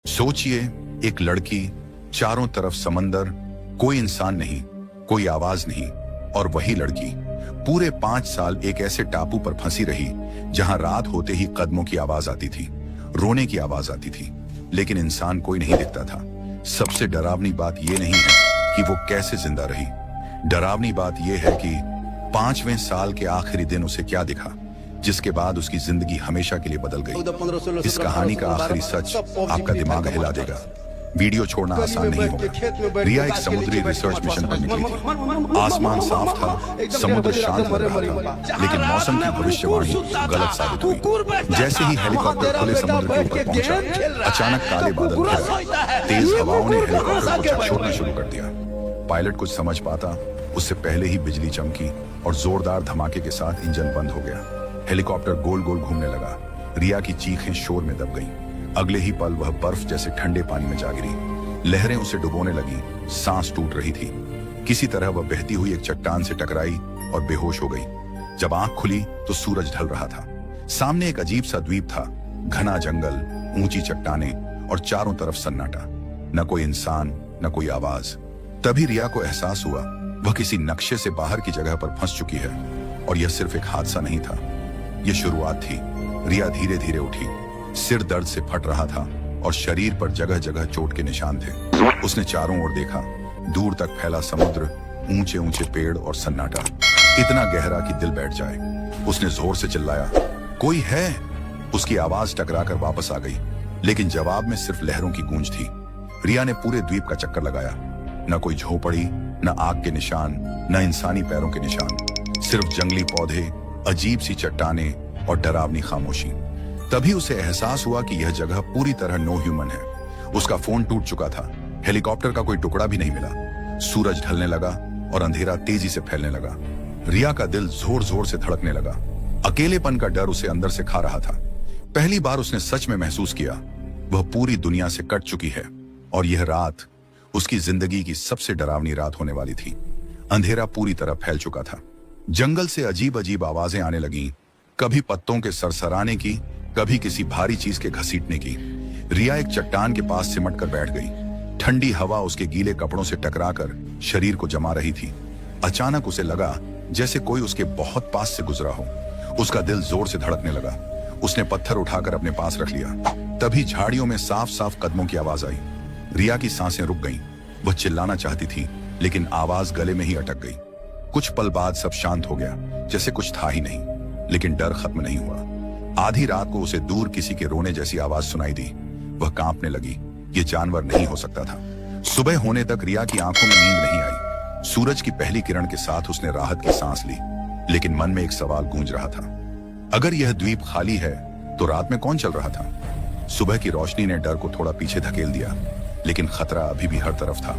सोचिए, एक लड़की, चारों तरफ समंदर, कोई इंसान नहीं, कोई आवाज नहीं, और वही लड़की पूरे 5 साल एक ऐसे टापू पर फंसी रही जहां रात होते ही कदमों की आवाज आती थी, रोने की आवाज आती थी, लेकिन इंसान कोई नहीं दिखता था। सबसे डरावनी बात यह नहीं है कि वो कैसे जिंदा रही, डरावनी बात यह है कि 5वें साल के आखिरी दिन उसे क्या दिखा, जिसके बाद उसकी जिंदगी हमेशा के लिए बदल गई। इस कहानी का आखिरी सच आपका दिमाग हिला देगा। वीडियो छोड़ना आसान नहीं होगा। रिया एक समुद्री रिसर्च मिशन पर निकली थी। आसमान साफ था, समुद्र शांत लग रहा था, लेकिन मौसम की भविष्यवाणी गलत साबित हुई। जैसे ही हेलीकॉप्टर खुले समुद्र के ऊपर पहुंचा, अचानक काले बादल घिर, तेज हवाओं ने हेलीकॉप्टर को झकझोरना शुरू कर दिया। पायलट कुछ समझ पाता उससे पहले ही बिजली चमकी और जोरदार धमाके के साथ इंजन बंद हो गया। हेलीकॉप्टर गोल गोल घूमने लगा। रिया की चीखें शोर में दब गईं। अगले ही पल वह बर्फ जैसे ठंडे पानी में जा गिरी। लहरें उसे डुबोने लगी, सांस टूट रही थी। किसी तरह वह बहती हुई एक चट्टान से टकराई और बेहोश हो गई। जब आंख खुली तो सूरज ढल रहा था। सामने एक अजीब सा द्वीप था, घना जंगल, ऊंची चट्टानें और चारों तरफ सन्नाटा। न कोई इंसान, न कोई आवाज। तभी रिया को एहसास हुआ वह किसी नक्शे से बाहर की जगह पर फंस चुकी है, और यह सिर्फ एक हादसा नहीं था, यह शुरुआत थी। रिया धीरे धीरे उठी। सिर दर्द से फट रहा था और शरीर पर जगह जगह चोट के निशान थे। उसने चारों ओर देखा, दूर तक फैला समुद्र, ऊंचे ऊंचे पेड़ और सन्नाटा, इतना गहरा कि दिल बैठ जाए। उसने जोर से चिल्लाया, कोई है? उसकी आवाज टकराकर वापस आ गई, लेकिन जवाब में सिर्फ लहरों की गूंज थी। रिया ने पूरे द्वीप का चक्कर लगाया। न कोई झोपड़ी, न आग के निशान, न इंसानी पैरों के निशान, सिर्फ जंगली पौधे, अजीब सी चट्टानें और डरावनी खामोशी। तभी उसे एहसास हुआ कि यह जगह पूरी तरह नो ह्यूमन है। उसका फोन टूट चुका था, हेलीकॉप्टर का कोई टुकड़ा भी नहीं मिला। सूरज ढलने लगा और अंधेरा तेजी से फैलने लगा। रिया का दिल जोर जोर से धड़कने लगा। अकेलेपन का डर उसे अंदर से खा रहा था। पहली बार उसने सच में महसूस किया वह पूरी दुनिया से कट चुकी है, और यह रात उसकी जिंदगी की सबसे डरावनी रात होने वाली थी। अंधेरा पूरी तरह फैल चुका था। जंगल से अजीब अजीब आवाजें आने लगीं, कभी पत्तों के सरसराने की, कभी किसी भारी चीज के घसीटने की। रिया एक चट्टान के पास सिमट कर बैठ गई। ठंडी हवा उसके गीले कपड़ों से टकराकर शरीर को जमा रही थी। अचानक उसे लगा जैसे कोई उसके बहुत पास से गुजरा हो। उसका दिल जोर से धड़कने लगा। उसने पत्थर उठाकर अपने पास रख लिया। तभी झाड़ियों में साफ साफ कदमों की आवाज आई। रिया की सांसें रुक गईं। वह चिल्लाना चाहती थी, लेकिन आवाज गले में ही अटक गई। कुछ पल बाद सब शांत हो गया, जैसे कुछ था ही नहीं। लेकिन डर खत्म नहीं हुआ। आधी रात को उसे दूर किसी के रोने जैसी आवाज सुनाई दी। वह कांपने लगी। यह जानवर नहीं हो सकता था। सुबह होने तक रिया की आंखों में नींद नहीं आई। सूरज की पहली किरण के साथ उसने राहत की सांस ली, लेकिन मन में एक सवाल गूंज रहा था। अगर यह द्वीप खाली है तो रात में कौन चल रहा था? सुबह की रोशनी ने डर को थोड़ा पीछे धकेल दिया, लेकिन खतरा अभी भी हर तरफ था।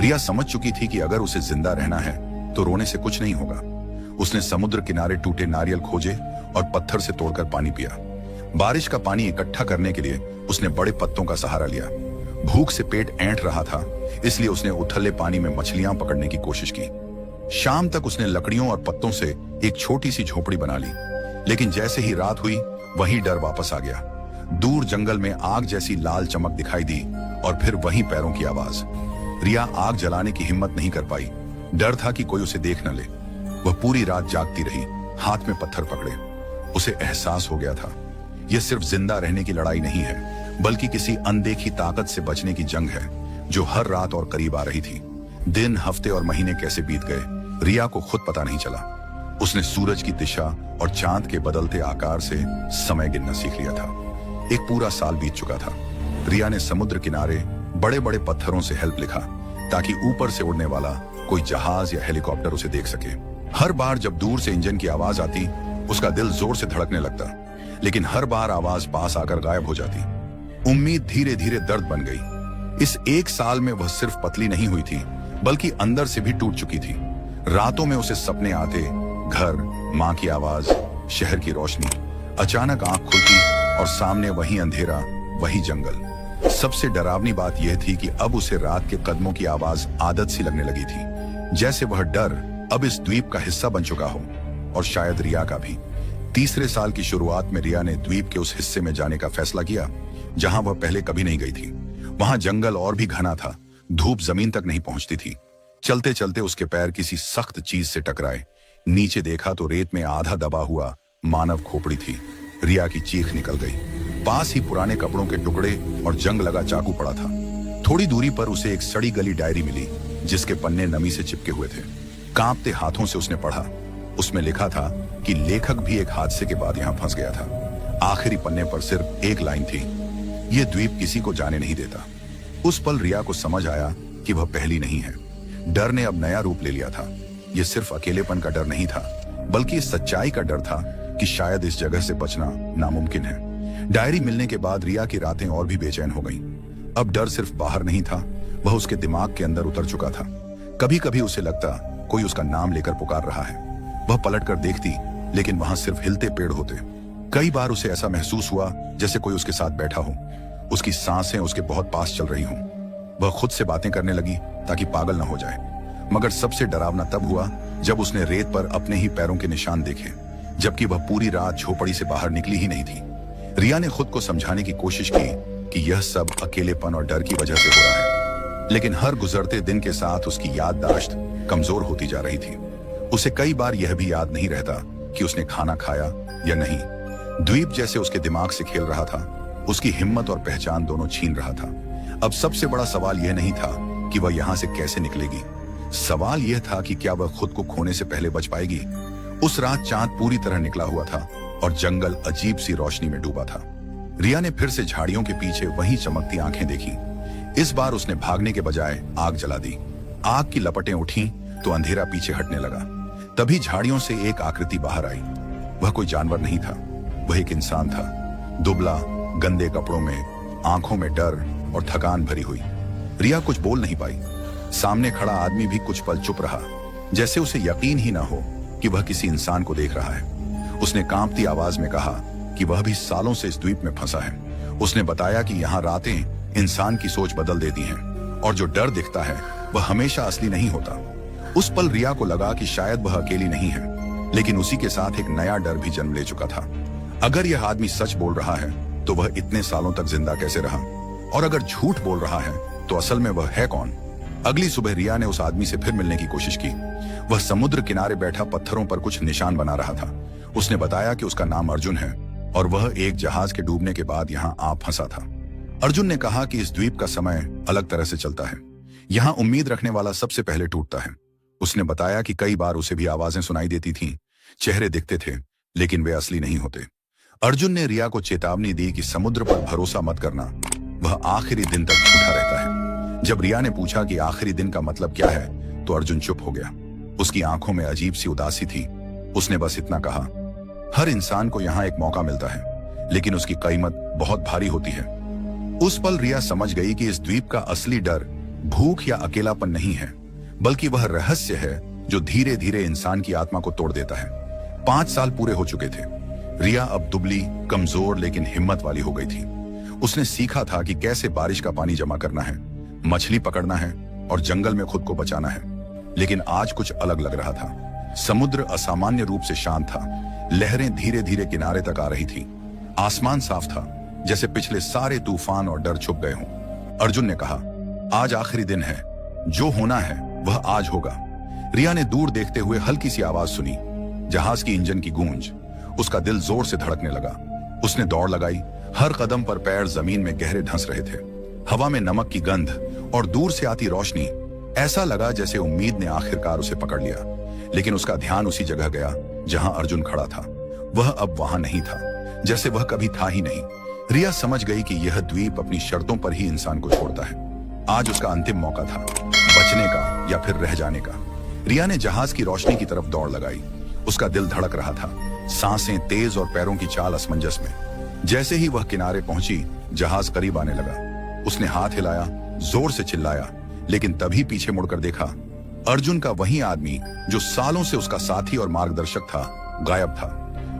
रिया समझ चुकी थी कि अगर उसे जिंदा रहना है तो रोने से कुछ नहीं होगा। उसने समुद्र किनारे टूटे नारियल खोजे और पत्थर से तोड़कर पानी पिया। बारिश का पानी इकट्ठा करने के लिए उसने बड़े पत्तों का सहारा लिया। भूख से पेट ऐंठ रहा था, इसलिए उसने उथले पानी में मछलियां पकड़ने की कोशिश की। शाम तक उसने लकड़ियों और पत्तों से एक छोटी सी झोपड़ी बना ली, लेकिन जैसे ही रात हुई वही डर वापस आ गया। दूर जंगल में आग जैसी लाल चमक दिखाई दी और फिर वही पैरों की आवाज। रिया आग जलाने की हिम्मत नहीं कर पाई। डर था कि कोई उसे देख न ले। वह पूरी रात जागती रही, हाथ में पत्थर पकड़े। उसे एहसास हो गया था यह सिर्फ जिंदा रहने की लड़ाई नहीं है, बल्कि किसी अनदेखी ताकत से बचने की जंग है, जो हर रात और करीब आ रही थी। दिन, हफ्ते और महीने कैसे बीत गए, रिया को खुद पता नहीं चला। उसने सूरज की दिशा और चांद के बदलते आकार से समय गिनना सीख लिया था। एक पूरा साल बीत चुका था। रिया ने समुद्र किनारे बड़े बड़े पत्थरों से हेल्प लिखा, ताकि ऊपर से उड़ने वाला कोई जहाज या हेलीकॉप्टर उसे देख सके। हर बार जब दूर से इंजन की आवाज आती, उसका दिल जोर से धड़कने लगता, लेकिन हर बार आवाज पास आकर गायब हो जाती। उम्मीद धीरे धीरे दर्द बन गई। इस एक साल में वह सिर्फ पतली नहीं हुई थी, बल्कि अंदर से भी टूट चुकी थी। रातों में उसे सपने आते, घर, माँ की आवाज, शहर की रोशनी। अचानक आंख खुलती और सामने वही अंधेरा, वही जंगल। सबसे डरावनी बात यह थी कि अब उसे रात के कदमों की आवाज आदत सी लगने लगी थी, जैसे वह डर अब इस द्वीप का हिस्सा बन चुका हो, और शायद रिया का भी। तीसरे साल की शुरुआत में रिया ने द्वीप के उस हिस्से में जाने का फैसला किया जहां वह पहले कभी नहीं गई थी। वहां जंगल और भी घना था, धूप जमीन तक नहीं पहुंचती थी। चलते चलते उसके पैर किसी सख्त चीज से टकराए। नीचे देखा तो रेत में आधा दबा हुआ मानव खोपड़ी थी। रिया की चीख निकल गई। पास ही पुराने कपड़ों के टुकड़े और जंग लगा चाकू पड़ा था। थोड़ी दूरी पर उसे एक सड़ी गली डायरी मिली, जिसके पन्ने नमी से चिपके हुए थे। कांपते हाथों से उसने पढ़ा। उसमें लिखा था कि लेखक भी एक हादसे के बाद यहां फंस गया था। आखिरी पन्ने पर सिर्फ एक लाइन थी, यह द्वीप किसी को जाने नहीं देता। उस पल रिया को समझ आया कि वह पहली नहीं है। डर ने अब नया रूप ले लिया था। यह सिर्फ अकेलेपन का डर नहीं था, बल्कि इस सच्चाई का डर था कि शायद इस जगह से बचना नामुमकिन है। डायरी मिलने के बाद रिया की रातें और भी बेचैन हो गईं। अब डर सिर्फ बाहर नहीं था, वह उसके दिमाग के अंदर उतर चुका था। कभी कभी उसे लगता कोई उसका नाम लेकर पुकार रहा है। वह पलट कर देखती, लेकिन वहां सिर्फ हिलते पेड़ होते। कई बार उसे ऐसा महसूस हुआ जैसे कोई उसके साथ बैठा हो, उसकी सांसें उसके बहुत पास चल रही हों। वह खुद से बातें करने लगी ताकि पागल न हो जाए। मगर सबसे डरावना तब हुआ जब उसने रेत पर अपने ही पैरों के निशान देखे, जबकि वह पूरी रात झोपड़ी से बाहर निकली ही नहीं थी। रिया ने खुद को समझाने की कोशिश की कि यह सब अकेलेपन और डर की वजह से हो रहा है, लेकिन हर गुजरते दिन के साथ उसकी याददाश्त कमजोर होती जा रही थी। उसे कई बार यह भी याद नहीं रहता कि उसने खाना खाया या नहीं। द्वीप जैसे उसके दिमाग से खेल रहा था, उसकी हिम्मत और पहचान दोनों छीन रहा था। अब सबसे बड़ा सवाल यह नहीं था कि वह यहां से कैसे निकलेगी, सवाल यह था कि क्या वह खुद को खोने से पहले बच पाएगी। उस रात चांद पूरी तरह निकला हुआ था और जंगल अजीब सी रोशनी में डूबा था। रिया ने फिर से झाड़ियों के पीछे वही चमकती आंखें देखी। इस बार उसने भागने के बजाय आग जला दी। आग की लपटें उठी तो अंधेरा पीछे हटने लगा। तभी झाड़ियों से एक आकृति बाहर आई। वह कोई जानवर नहीं था, वह एक इंसान था, दुबला, गंदे कपड़ों में, आंखों में डर और थकान भरी हुई। रिया कुछ बोल नहीं पाई। सामने खड़ा आदमी भी कुछ पल चुप रहा, जैसे उसे यकीन ही ना हो कि वह किसी इंसान को देख रहा है। उसने कांपती आवाज में कहा कि वह भी सालों से इस द्वीप में फंसा है। उसने बताया कि यहाँ रातें इंसान की सोच बदल देती हैं और जो डर दिखता है वह हमेशा असली नहीं होता। उस पल रिया को लगा कि शायद वह अकेली नहीं है, लेकिन उसी के साथ एक नया डर भी जन्म ले चुका था। अगर यह आदमी सच बोल रहा है तो वह इतने सालों तक जिंदा कैसे रहा, और अगर झूठ बोल रहा है तो असल में वह है कौन। अगली सुबह रिया ने उस आदमी से फिर मिलने की कोशिश की। वह समुद्र किनारे बैठा पत्थरों पर कुछ निशान बना रहा था। उसने बताया कि उसका नाम अर्जुन है और वह एक जहाज के डूबने के बाद यहाँ आ फंसा था। अर्जुन ने कहा कि इस द्वीप का समय अलग तरह से चलता है, यहाँ उम्मीद रखने वाला सबसे पहले टूटता है। उसने बताया कि कई बार उसे भी आवाजें सुनाई देती थीं, चेहरे दिखते थे, लेकिन वे असली नहीं होते। अर्जुन ने रिया को चेतावनी दी कि समुद्र पर भरोसा मत करना, वह आखिरी दिन तक झूठा रहता है। जब रिया ने पूछा कि आखिरी दिन का मतलब क्या है, तो अर्जुन चुप हो गया। उसकी आंखों में अजीब सी उदासी थी। उसने बस इतना कहा, हर इंसान को यहाँ एक मौका मिलता है, लेकिन उसकी कीमत बहुत भारी होती है। उस पल रिया समझ गई कि इस द्वीप का असली डर भूख या अकेलापन नहीं है, बल्कि वह रहस्य है जो धीरे धीरे इंसान की आत्मा को तोड़ देता है। 5 साल पूरे हो चुके थे। रिया अब दुबली, कमजोर लेकिन हिम्मत वाली हो गई थी। उसने सीखा था कि कैसे बारिश का पानी जमा करना है, मछली पकड़ना है और जंगल में खुद को बचाना है। लेकिन आज कुछ अलग लग रहा था। समुद्र असामान्य रूप से शांत था। लहरें धीरे धीरे किनारे तक आ रही थी। आसमान साफ था, जैसे पिछले सारे तूफान और डर छुप गए हों। अर्जुन ने कहा, आज आखिरी दिन है, जो होना है वह आज होगा। रिया ने दूर देखते हुए हल्की सी आवाज सुनी, जहाज की इंजन की गूंज। उसका दिल जोर से धड़कने लगा। उसने दौड़ लगाई। हर कदम पर पैर जमीन में गहरे धंस रहे थे। हवा में नमक की गंध और दूर से आती रोशनी। ऐसा लगा जैसे उम्मीद ने आखिरकार उसे पकड़ लिया। लेकिन उसका ध्यान उसी जगह गया जहां अर्जुन खड़ा था। वह अब वहां नहीं था, जैसे वह कभी था ही नहीं। रिया समझ गई कि यह द्वीप अपनी शर्तों पर ही इंसान को छोड़ता है। आज उसका अंतिम मौका था, बचने का या फिर रह जाने का। रिया ने जहाज की रोशनी की तरफ दौड़ लगाई। उसका दिल धड़क रहा था, सांसें तेज और पैरों की चाल असमंजस में। जैसे ही वह किनारे पहुंची, जहाज करीब आने लगा। उसने हाथ हिलाया, जोर से चिल्लाया, लेकिन तभी पीछे मुड़कर देखा, अर्जुन का वही आदमी जो सालों से उसका साथी और मार्गदर्शक था, गायब था।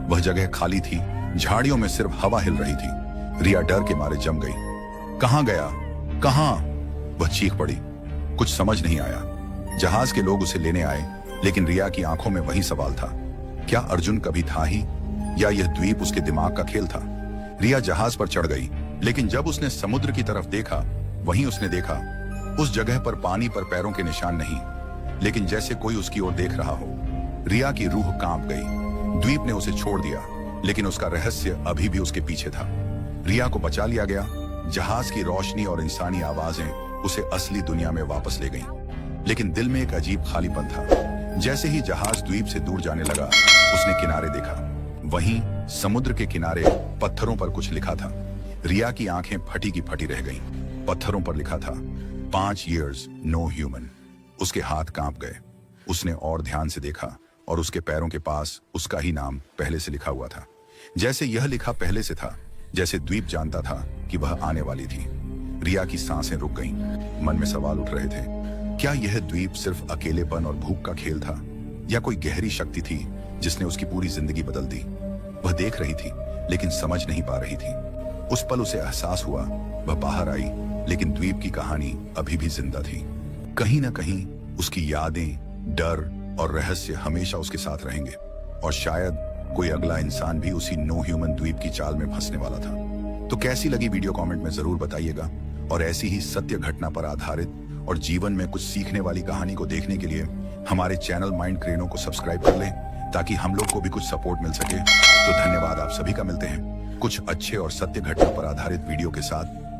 वह जगह खाली थी, झाड़ियों में सिर्फ हवा हिल रही थी। रिया डर के मारे जम गई। कहां गया, कहां? वह चीख पड़ी। कुछ समझ नहीं आया। जहाज के लोग उसे लेने आए, लेकिन रिया की आंखों में वही सवाल था, क्या अर्जुन कभी था ही, या यह द्वीप उसके दिमाग का खेल था? रिया जहाज पर चढ़ गई, लेकिन जब उसने समुद्र की तरफ देखा, वहीं उसने देखा उस जगह पर पानी पर पैरों के निशान नहीं, लेकिन जैसे कोई उसकी ओर देख रहा हो। रिया की रूह कांप गई। द्वीप ने उसे छोड़ दिया, लेकिन उसका रहस्य अभी भी उसके पीछे था। रिया को बचा लिया गया। जहाज की रोशनी और इंसानी आवाजें उसे असली दुनिया में वापस ले गईं। लेकिन दिल में एक अजीब खालीपन था। जैसे ही जहाज द्वीप से दूर जाने लगा, उसने किनारे देखा। वहीं समुद्र के किनारे पत्थरों पर कुछ लिखा था। रिया की आंखें फटी की फटी रह गईं। पत्थरों पर लिखा था 5 years no human। उसके हाथ कांप गए। उसने और ध्यान से देखा और उसके पैरों के पास उसका ही नाम पहले से लिखा हुआ था। जैसे यह लिखा पहले से था, जैसे द्वीप जानता था कि वह आने वाली थी। रिया की सांसें रुक गईं। मन में सवाल उठ रहे थे। क्या यह द्वीप सिर्फ अकेलेपन और भूख का खेल था, या कोई गहरी शक्ति थी जिसने उसकी पूरी जिंदगी बदल दी? वह देख रही थी, लेकिन समझ नहीं पा रही थी। उस पल उसे एहसास हुआ, वह बाहर आई, लेकिन द्वीप की कहानी अभी भी जिंदा थी। कहीं ना कहीं उसकी यादें, डर और रहस्य हमेशा उसके साथ रहेंगे। और शायद कोई अगला इंसान भी उसी नो ह्यूमन द्वीप की चाल में फंसने वाला था। तो कैसी लगी वीडियो कमेंट में जरूर बताइएगा। और ऐसी ही सत्य घटना पर आधारित और जीवन में कुछ सीखने वाली कहानी को देखने के लिए हमारे चैनल माइंड क्रेनो को सब्सक्राइब कर लें, ताकि हम लोग को भी कुछ सपोर्ट मिल सके। तो धन्यवाद आप सभी का। मिलते हैं कुछ अच्छे और सत्य घटना पर आधारित वीडियो के साथ।